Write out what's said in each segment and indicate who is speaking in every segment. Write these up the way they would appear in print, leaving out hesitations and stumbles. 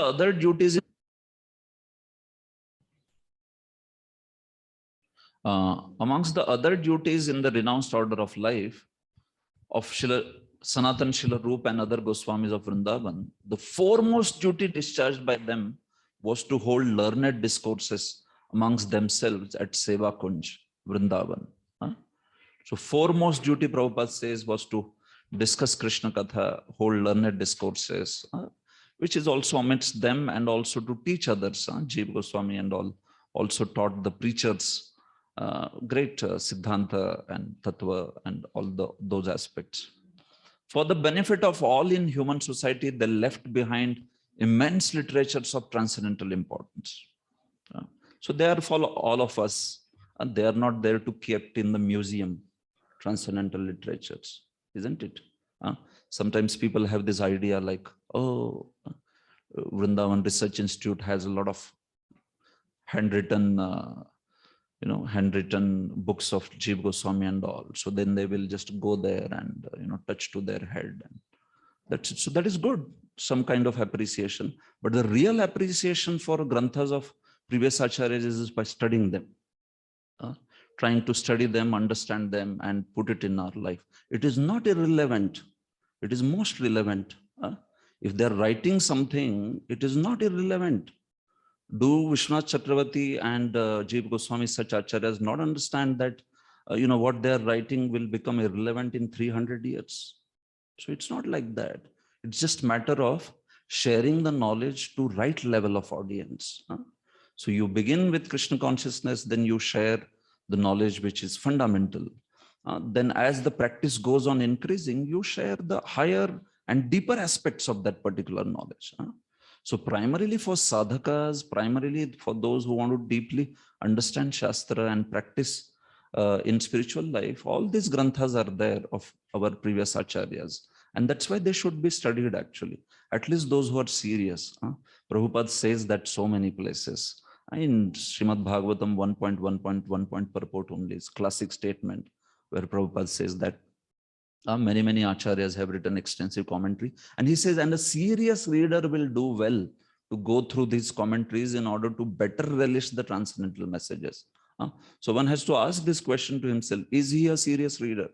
Speaker 1: other duties, amongst the other duties in the renounced order of life of Sanatan Srila Rupa and other Goswamis of Vrindavan, the foremost duty discharged by them was to hold learned discourses amongst themselves at Seva Kunj, Vrindavan. So foremost duty, Prabhupada says, was to discuss Krishna Katha, hold learned discourses, which is also amidst them, and also to teach others. Jiva Goswami and all also taught the preachers great Siddhanta and Tattva and all those aspects. For the benefit of all in human society, they left behind immense literatures of transcendental importance. So they are for all of us, and they are not there to keep in the museum, transcendental literatures, isn't it? Sometimes people have this idea like, oh, Vrindavan Research Institute has a lot of handwritten books of Jiva Goswami and all. So then they will just go there and, touch to their head. And that's it. So that is good, some kind of appreciation. But the real appreciation for granthas of previous acharyas is by studying them, trying to study them, understand them, and put it in our life. It is not irrelevant. It is most relevant. If they're writing something, it is not irrelevant. Do Vishwanath Chakravarti and Jiva Goswami such acharyas not understand that, what they're writing will become irrelevant in 300 years? So it's not like that. It's just matter of sharing the knowledge to right level of audience. So you begin with Krishna consciousness, then you share the knowledge which is fundamental. Then as the practice goes on increasing, you share the higher and deeper aspects of that particular knowledge. So primarily for sadhakas, primarily for those who want to deeply understand Shastra and practice in spiritual life, all these granthas are there of our previous acharyas. And that's why they should be studied actually, at least those who are serious. Prabhupada says that so many places. In Srimad Bhagavatam 1.1.1 purport only is classic statement where Prabhupada says that many acharyas have written extensive commentary, and he says, and a serious reader will do well to go through these commentaries in order to better relish the transcendental messages. So one has to ask this question to himself: is he a serious reader?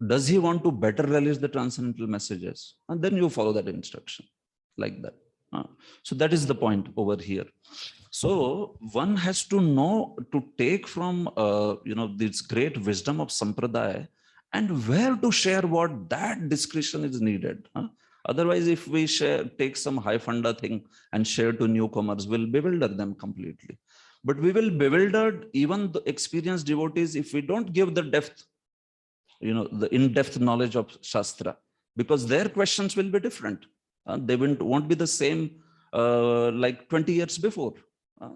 Speaker 1: Does he want to better relish the transcendental messages? And then you follow that instruction like that. So that is the point over here. So one has to know to take from this great wisdom of Sampradaya and where to share what, that discretion is needed. Otherwise, if we take some high funda thing and share to newcomers, we'll bewilder them completely. But we will bewilder even the experienced devotees if we don't give the depth, the in-depth knowledge of Shastra, because their questions will be different. They won't be the same like 20 years before.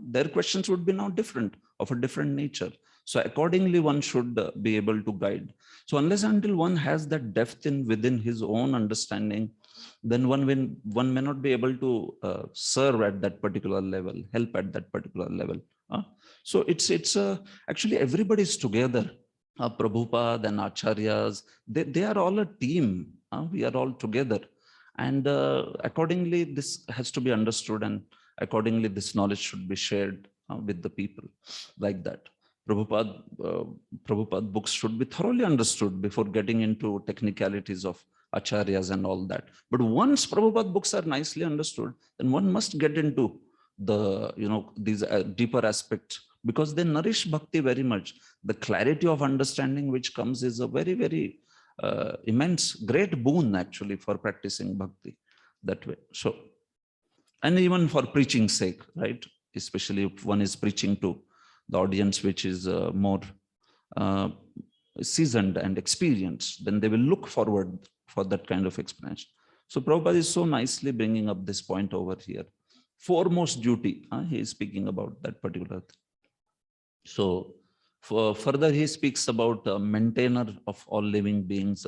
Speaker 1: Their questions would be now different, of a different nature. So accordingly, one should be able to guide. So unless until one has that depth within his own understanding, then one may not be able to serve at that particular level, help at that particular level. So it's actually everybody's together. Prabhupada and Acharyas, they are all a team. We are all together. And accordingly, this has to be understood, and accordingly, this knowledge should be shared with the people like that. Prabhupada books should be thoroughly understood before getting into technicalities of acharyas and all that. But once Prabhupada books are nicely understood, then one must get into the, these deeper aspects, because they nourish bhakti very much. The clarity of understanding which comes is a very, very immense, great boon actually for practicing bhakti that way. So, and even for preaching's sake, right? Especially if one is preaching to the audience which is more seasoned and experienced, then they will look forward for that kind of explanation. So Prabhupada is so nicely bringing up this point over here. Foremost duty, he is speaking about that particular thing. So further he speaks about maintainer of all living beings,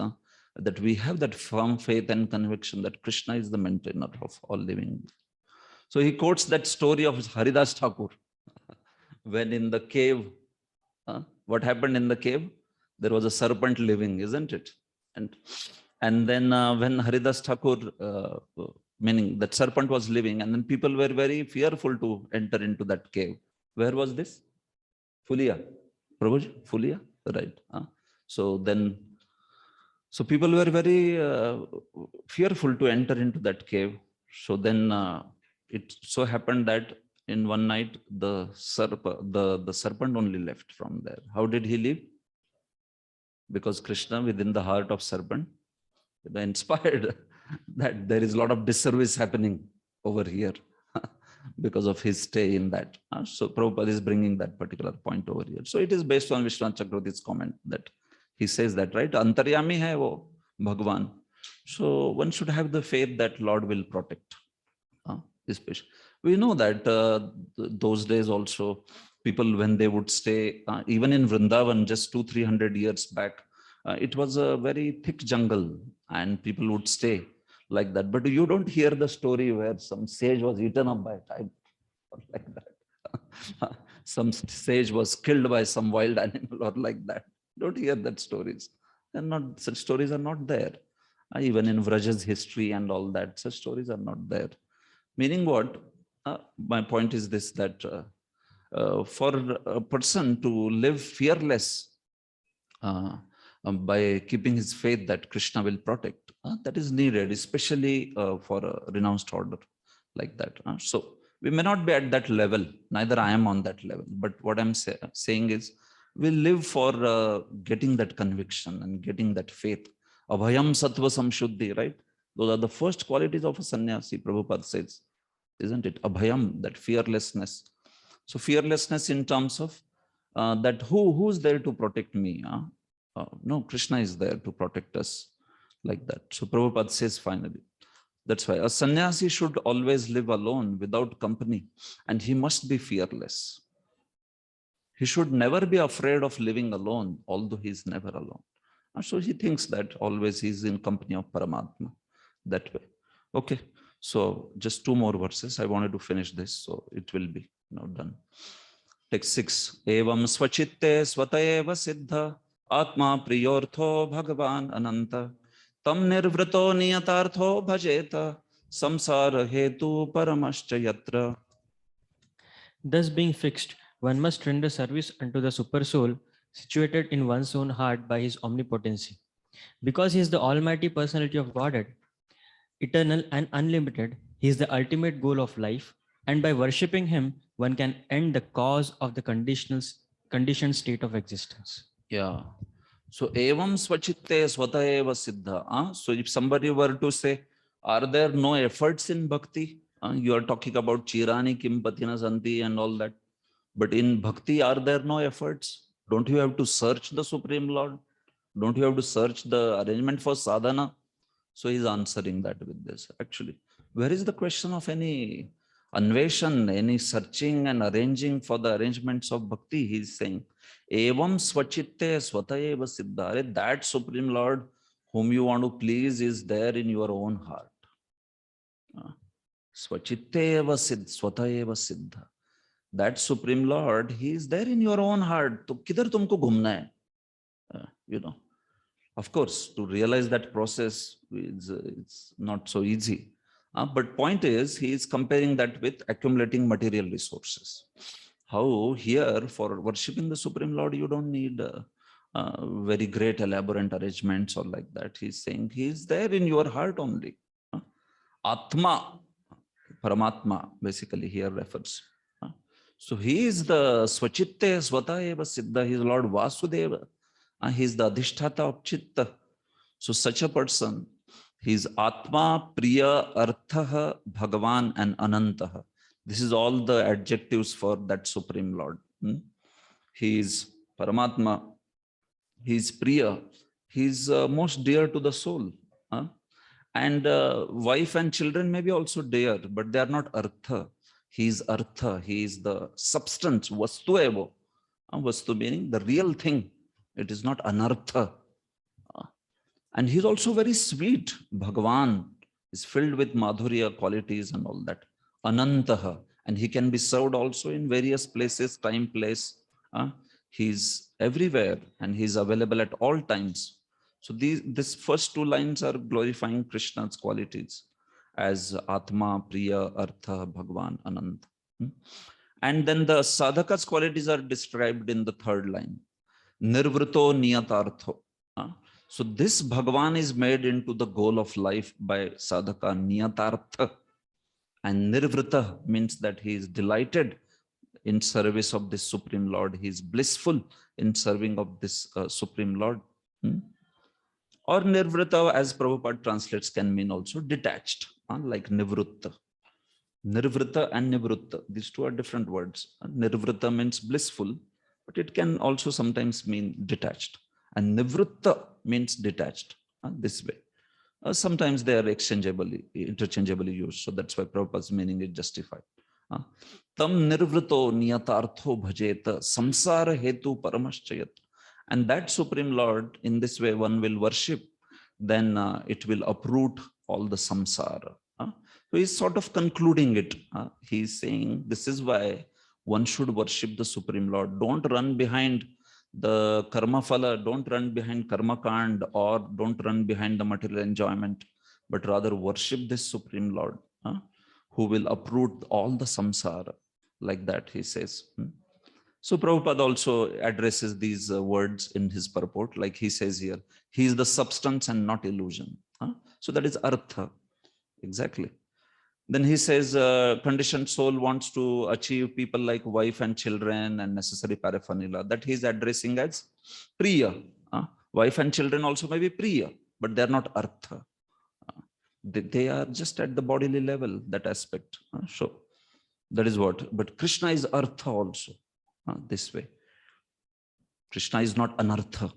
Speaker 1: that we have that firm faith and conviction that Krishna is the maintainer of all living beings. So he quotes that story of Haridas Thakur, when in the cave, what happened in the cave? There was a serpent living, isn't it? And then when Haridas Thakur meaning that serpent was living, and then people were very fearful to enter into that cave. Where was this? Fulia. Prabhuji, Fulia, right? So then, so people were very fearful to enter into that cave. So then it so happened that in one night, the serpent only left from there. How did he leave? Because Krishna, within the heart of serpent, inspired that there is a lot of disservice happening over here because of his stay in that. So Prabhupada is bringing that particular point over here. So it is based on Vishwanath Chakravarti's comment that he says that, right? Antaryami hai wo Bhagwan. So one should have the faith that Lord will protect. Especially, we know that those days also, people, when they would stay, even in Vrindavan, just 200-300 years back, it was a very thick jungle and people would stay like that. But you don't hear the story where some sage was eaten up by a tiger or like that. Some sage was killed by some wild animal or like that. Don't hear that stories. And not such stories are not there. Even in Vraja's history and all that, such stories are not there. Meaning what? My point is this, that for a person to live fearless by keeping his faith that Krishna will protect, that is needed, especially for a renounced order like that. So we may not be at that level, neither I am on that level, but what I'm saying is we live for getting that conviction and getting that faith. Abhayam sattva samshuddhi, right? Those are the first qualities of a sannyasi, Prabhupada says, isn't it? Abhayam, that fearlessness. So fearlessness in terms of that who's there to protect me? No, Krishna is there to protect us like that. So Prabhupada says finally, that's why a sannyasi should always live alone without company, and he must be fearless. He should never be afraid of living alone, although he is never alone. So he thinks that always he is in company of Paramatma that way. Okay, so just 2 more verses. I wanted to finish this, so it will be now done. Text 6. Evam svachitte swataeva siddha atma priyortho bhagavan ananta tam nirvrato niyatartho bhajeta samsara hetu paramascha yatra.
Speaker 2: Thus being fixed, one must render service unto the Supersoul situated in one's own heart by his omnipotency. Because he is the almighty personality of Godhead, eternal and unlimited, he is the ultimate goal of life, and by worshipping him, one can end the cause of the conditioned state of existence.
Speaker 1: Yeah. So evam svachitte swataeva siddha. So if somebody were to say, are there no efforts in bhakti? You are talking about chirani kim patina santi and all that. But in bhakti, are there no efforts? Don't you have to search the Supreme Lord? Don't you have to search the arrangement for sadhana? So he's answering that with this. Actually, where is the question of any anveshan, any searching and arranging for the arrangements of bhakti? He's saying, evam svachitte swataeva siddha. That Supreme Lord whom you want to please is there in your own heart. Svachitteva swataeva siddha. That Supreme Lord, he is there in your own heart. To kidhar tumko ghumna hai? You know, of course, to realize that process, it's not so easy. But point is, he is comparing that with accumulating material resources. How here, for worshipping the Supreme Lord, you don't need very great elaborate arrangements or like that. He's saying he is there in your heart only. Atma, Paramatma, basically here refers. So he is the Swachitte Swataeva Siddha, he is Lord Vasudeva. He is the Adhisthata of Chitta. So such a person, he is Atma, Priya, Artha, Bhagavan and Anantaha. This is all the adjectives for that Supreme Lord. He is Paramatma, he is Priya, he is most dear to the soul. And wife and children may be also dear, but they are not Artha. He is Artha, he is the substance, Vastu evo. Vastu meaning the real thing. It is not Anartha. And he's also very sweet. Bhagavan is filled with Madhurya qualities and all that. Anantaha. And he can be served also in various places, time, place. He's everywhere and he's available at all times. So these first 2 lines are glorifying Krishna's qualities. as Atma, Priya, Artha, Bhagwan, Anant. And then the sadhaka's qualities are described in the third line. Nirvrito niyatartho. So this Bhagwan is made into the goal of life by sadhaka niyatartha. And nirvrita means that he is delighted in service of this Supreme Lord. He is blissful in serving of this Supreme Lord. Or nirvrita, as Prabhupada translates, can mean also detached, like nivrutta. Nirvrita and nivrutta, these two are different words. Nirvrita means blissful, but it can also sometimes mean detached. And nivrutta means detached, this way. Sometimes they are interchangeably used. So that's why Prabhupada's meaning is justified. Tam nirvrito niyatartho bhajeta samsara hetu paramaschayat. And that Supreme Lord, in this way one will worship, then it will uproot all the samsara. So he's sort of concluding it. He's saying this is why one should worship the Supreme Lord. Don't run behind the karma phala, don't run behind karma kand, or don't run behind the material enjoyment, but rather worship this Supreme Lord who will uproot all the samsara. Like that, he says. So Prabhupada also addresses these words in his purport, like he says here, he is the substance and not illusion. So that is artha, exactly. Then he says, conditioned soul wants to achieve people like wife and children and necessary paraphernalia. That he's addressing as priya. Wife and children also may be priya, but they're not artha. They are just at the bodily level, that aspect. So that is what. But Krishna is artha also, this way. Krishna is not anartha.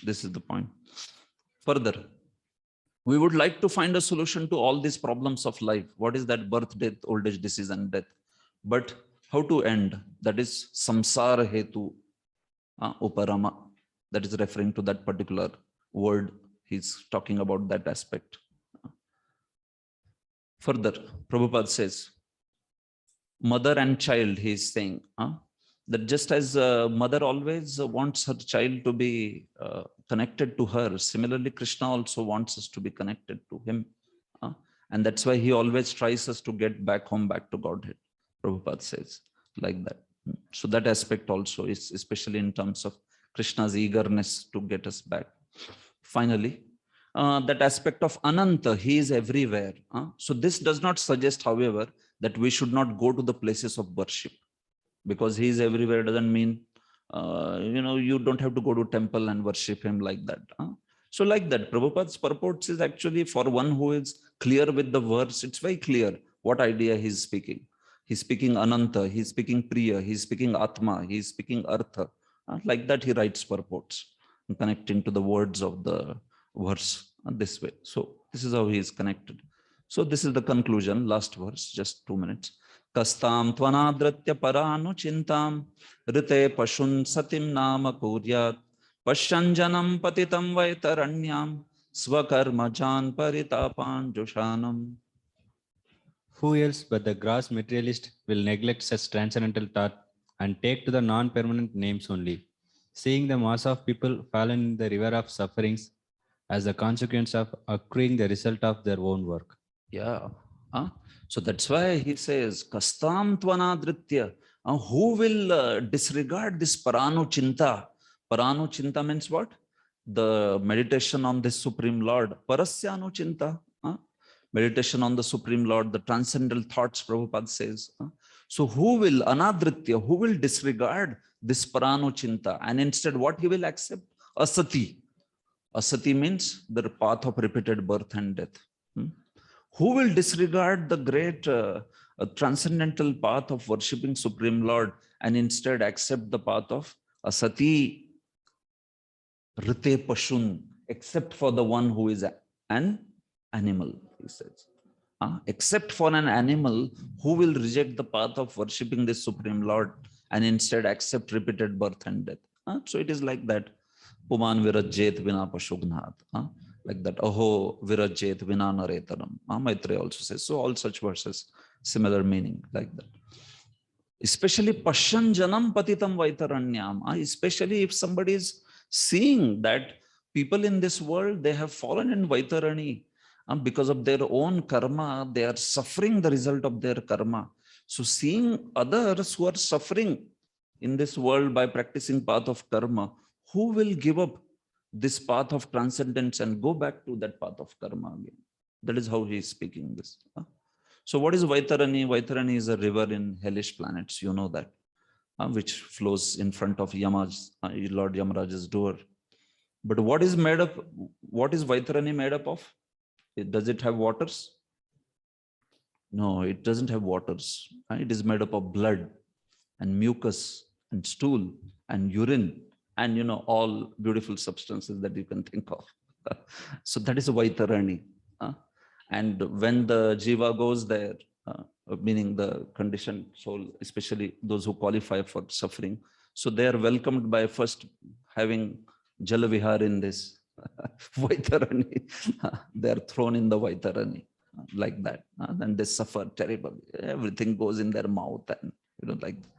Speaker 1: This is the point. Further, we would like to find a solution to all these problems of life. What is that? Birth, death, old age, disease, and death. But how to end? That is samsara hetu uparama. That is referring to that particular word. He's talking about that aspect. Further, Prabhupada says, mother and child, he is saying, that just as a mother always wants her child to be connected to her, similarly, Krishna also wants us to be connected to him. And that's why he always tries us to get back home, back to Godhead. Prabhupada says like that. So that aspect also is especially in terms of Krishna's eagerness to get us back. Finally, that aspect of Ananta, he is everywhere. So this does not suggest, however, that we should not go to the places of worship. Because he is everywhere doesn't mean, you don't have to go to temple and worship him like that. So like that, Prabhupada's purports is actually for one who is clear with the verse, it's very clear what idea he's speaking. He's speaking Ananta, he's speaking Priya, he's speaking Atma, he's speaking Artha. Like that he writes purports, connecting to the words of the verse this way. So this is how he is connected. So this is the conclusion, last verse, just 2 minutes. Kastam tvanadratya paranu chintam rite pashun satim nama kuryat pashanjanam patitam vaitaranyam swakarmajan paritapan jushanam.
Speaker 3: Who else but the gross materialist will neglect such transcendental thought and take to the non-permanent names only, seeing the mass of people fallen in the river of sufferings as the consequence of accruing the result of their own work.
Speaker 1: Yeah. So that's why he says, Kastam tvanadritya. Who will disregard this paranu chinta? Paranu chinta means what? The meditation on this Supreme Lord. Parasyanu chinta. Meditation on the Supreme Lord, the transcendental thoughts, Prabhupada says. So who will, anadritya, who will disregard this paranu chinta? And instead what he will accept? Asati. Asati means the path of repeated birth and death. Who will disregard the great transcendental path of worshipping Supreme Lord and instead accept the path of asati rite pashun, except for the one who is an animal, he says. Except for an animal who will reject the path of worshipping this Supreme Lord and instead accept repeated birth and death. So it is like that. Puman virajjet vina pashugnaat. Like that, aho virajjet vina naretaram. Maitreya also says. So all such verses, similar meaning like that. Especially pashan janam patitam vaitaranyam. Especially if somebody is seeing that people in this world, they have fallen in Vaitarani. Because of their own karma, they are suffering the result of their karma. So seeing others who are suffering in this world by practicing path of karma, who will give up this path of transcendence and go back to that path of karma again? That is how he is speaking this. So what is Vaitarani? Vaitarani is a river in hellish planets, you know that, which flows in front of Lord Yamaraj's door. But what is made up? What is Vaitarani made up of? Does it have waters? No, it doesn't have waters. It is made up of blood and mucus and stool and urine and all beautiful substances that you can think of. So that is a Vaitarani. And when the jiva goes there, meaning the conditioned soul, especially those who qualify for suffering, so they are welcomed by first having Jalavihar in this Vaitarani. They are thrown in the Vaitarani like that. Then they suffer terribly. Everything goes in their mouth and like that.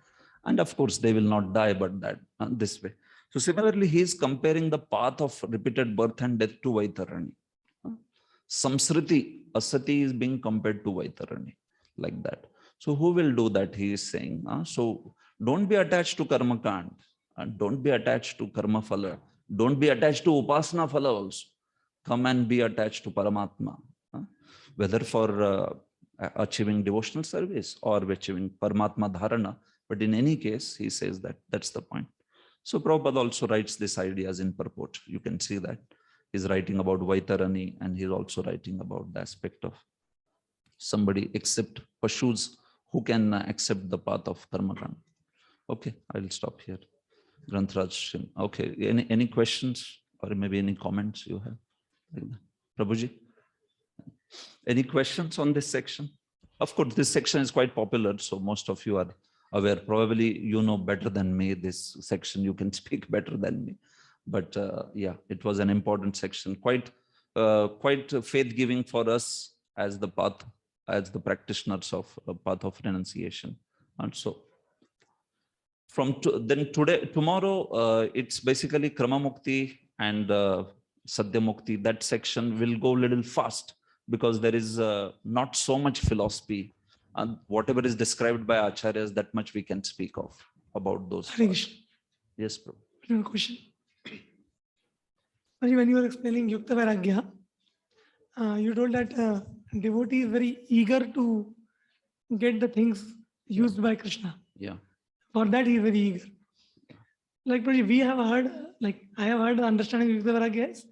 Speaker 1: And of course they will not die, but that this way. So similarly, he is comparing the path of repeated birth and death to Vaitarani. Samsriti, asati is being compared to Vaitarani like that. So who will do that? He is saying. So don't be attached to karma kand, and don't be attached to karma phala. Don't be attached to upasana phala also. Come and be attached to Paramatma, whether for achieving devotional service or achieving Paramatma dharana. But in any case, he says that that's the point. So Prabhupada also writes these ideas in purport. You can see that he's writing about Vaitarani, and he's also writing about the aspect of somebody except Pashus who can accept the path of Karmakanda. Okay, I'll stop here. Grantraj. Okay, any questions or maybe any comments you have? Prabhuji? Any questions on this section? Of course, this section is quite popular, so most of you are aware. Probably you know better than me this section. You can speak better than me. But yeah, it was an important section, quite faith-giving for us as the path, as the practitioners of path of renunciation. And so, tomorrow, it's basically Krama Mukti and Sadhya Mukti. That section will go a little fast because there is not so much philosophy. And whatever is described by Acharyas, that much we can speak of about those. Yes, bro.
Speaker 4: Question. When you were explaining Yukta Vairagya, you told that devotee is very eager to get the things used by Krishna.
Speaker 1: Yeah.
Speaker 4: For that, he is very eager. Like we have heard, like I have heard the understanding of Yukta Vairagya is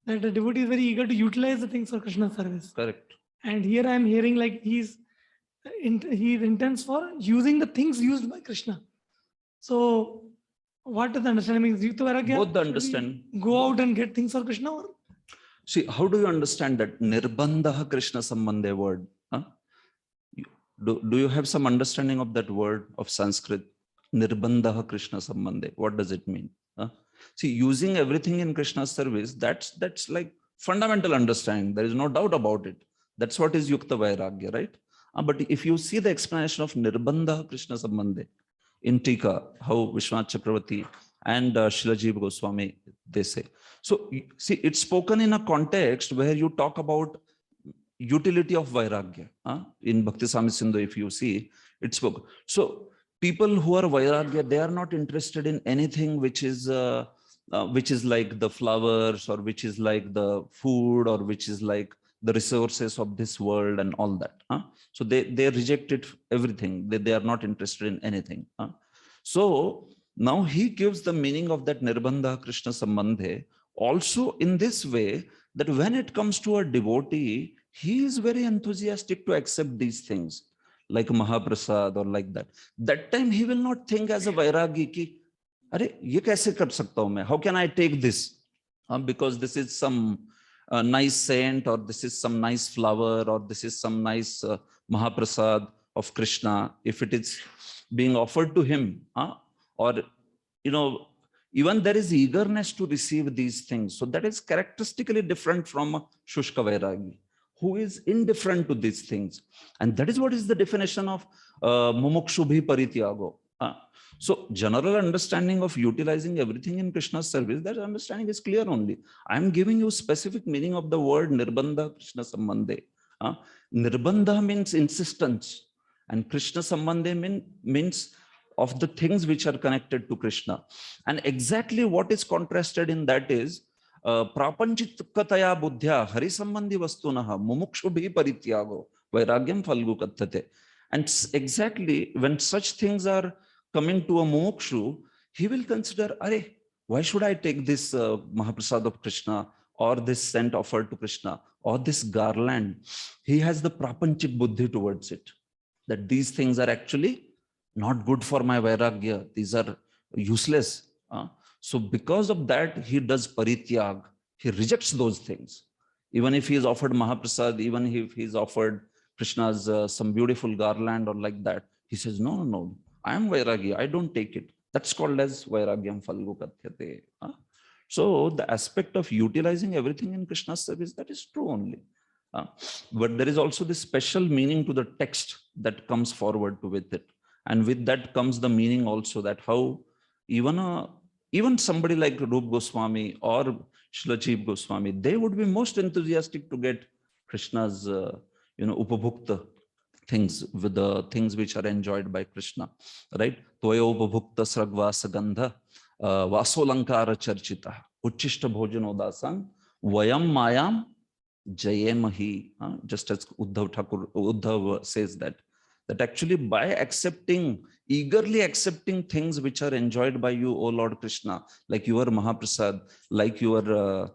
Speaker 4: that the devotee is very eager to utilize the things for Krishna's service.
Speaker 1: Correct.
Speaker 4: And here I am hearing like he intends for using the things used by Krishna. So what is the understanding? Yukta Vairagya,
Speaker 1: Both the understand.
Speaker 4: Go out and get things for Krishna, or?
Speaker 1: See, how do you understand that Nirbandha Krishna Sambandhe word? Huh? Do you have some understanding of that word of Sanskrit? Nirbandha Krishna Sambandhe. What does it mean? Huh? See, using everything in Krishna's service, that's like fundamental understanding. There is no doubt about it. That's what is Yukta Vairagya, right? But if you see the explanation of Nirbandha Krishna Sambandhe in Tika, how Vishwanath Chakravarti and Srila Jiva Goswami, they say. So see, it's spoken in a context where you talk about utility of Vairagya. In Bhakti Sami Sindhu, if you see, it's spoken. So people who are Vairagya, they are not interested in anything which is like the flowers, or which is like the food, or which is like the resources of this world and all that. So they rejected everything. They are not interested in anything. So now he gives the meaning of that Nirbandha Krishna Sambandhe also in this way, that when it comes to a devotee, he is very enthusiastic to accept these things like Mahaprasad or like that. That time he will not think as a Vairagi ki, Are, ye kaise kar sakta hu main? How can I take this? Because this is some nice saint, or this is some nice flower, or this is some nice Mahaprasad of Krishna. If it is being offered to him, or even there is eagerness to receive these things. So that is characteristically different from a Shushka Vairagi, who is indifferent to these things. And that is what is the definition of Mumukshubhi Parityago. So general understanding of utilizing everything in Krishna's service, that understanding is clear only. I am giving you specific meaning of the word Nirbandha Krishna Sambandhe. Nirbandha means insistence, and Krishna Sambandhe means of the things which are connected to Krishna. And exactly what is contrasted in that is prapanchitkataya buddhya hari sambandhi vastunaha mumukshubhi parityago vairagyam falgu kattate. And exactly when such things are coming to a mumukshu, he will consider, Are, why should I take this Mahaprasad of Krishna, or this scent offered to Krishna, or this garland? He has the prapanchik buddhi towards it, that these things are actually not good for my vairagya. These are useless. So because of that, he does parityag. He rejects those things. Even if he is offered Mahaprasad, even if he is offered Krishna's some beautiful garland or like that, he says, no, no, no, I am vairagya, I don't take it. That's called as vairagyam falgu kathyate. So the aspect of utilizing everything in Krishna's service, that is true only. But there is also this special meaning to the text that comes forward with it. And with that comes the meaning also, that how even somebody like Rup Goswami or Srila Jiva Goswami, they would be most enthusiastic to get Krishna's upabhukta things, with the things which are enjoyed by Krishna, right? Toya upabhukta sragvasa gandha vasolankara charchita uchishta bhojanodasam vayam mayam jayemahi. Just as Uddhav says that actually by eagerly accepting things which are enjoyed by you, O Lord Krishna, like your Mahaprasad, like your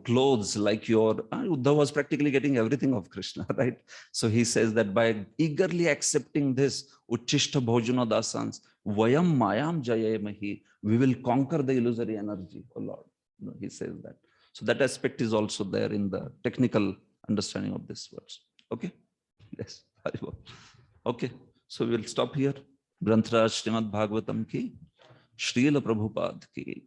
Speaker 1: clothes, like your Uddhav was practically getting everything of Krishna, right? So he says that by eagerly accepting this uchishta bhojana dasans vayam mayam jayemahi, we will conquer the illusory energy, O Lord. He says that. So that aspect is also there in the technical understanding of this verse. Okay. Yes. Okay. So we'll stop here. Granth Raj Srimad Bhagavatam ki Srila Prabhupada ki.